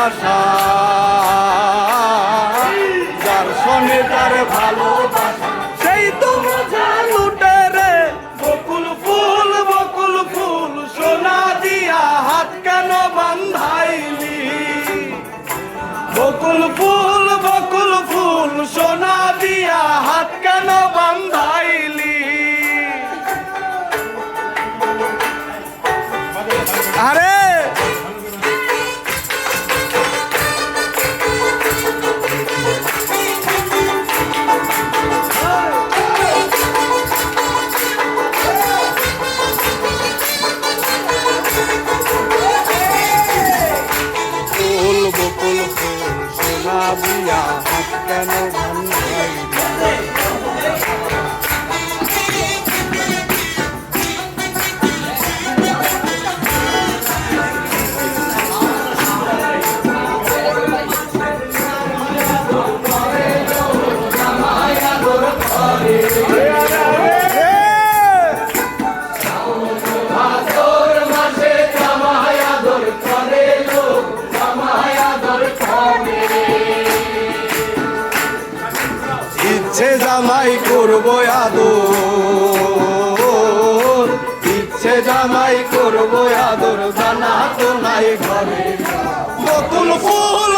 ভালোবাসা, যার সনে তার ভালোবাসা, সেই তো মজা লুটে রে। বকুল ফুল সোনা দিয়া হাত কেন বান্ধাইলি? বকুল ফুল সোনা দিয়া হাত কেন বান্ধাইলি? আরে বকুল ফুল সোনা দিয়া হাত কেন বান্ধাইলি? ইচ্ছে জামাই করবো আদর, ইচ্ছে জামাই করবো আদর, জানা তো নাই ঘরে। বকুল ফুল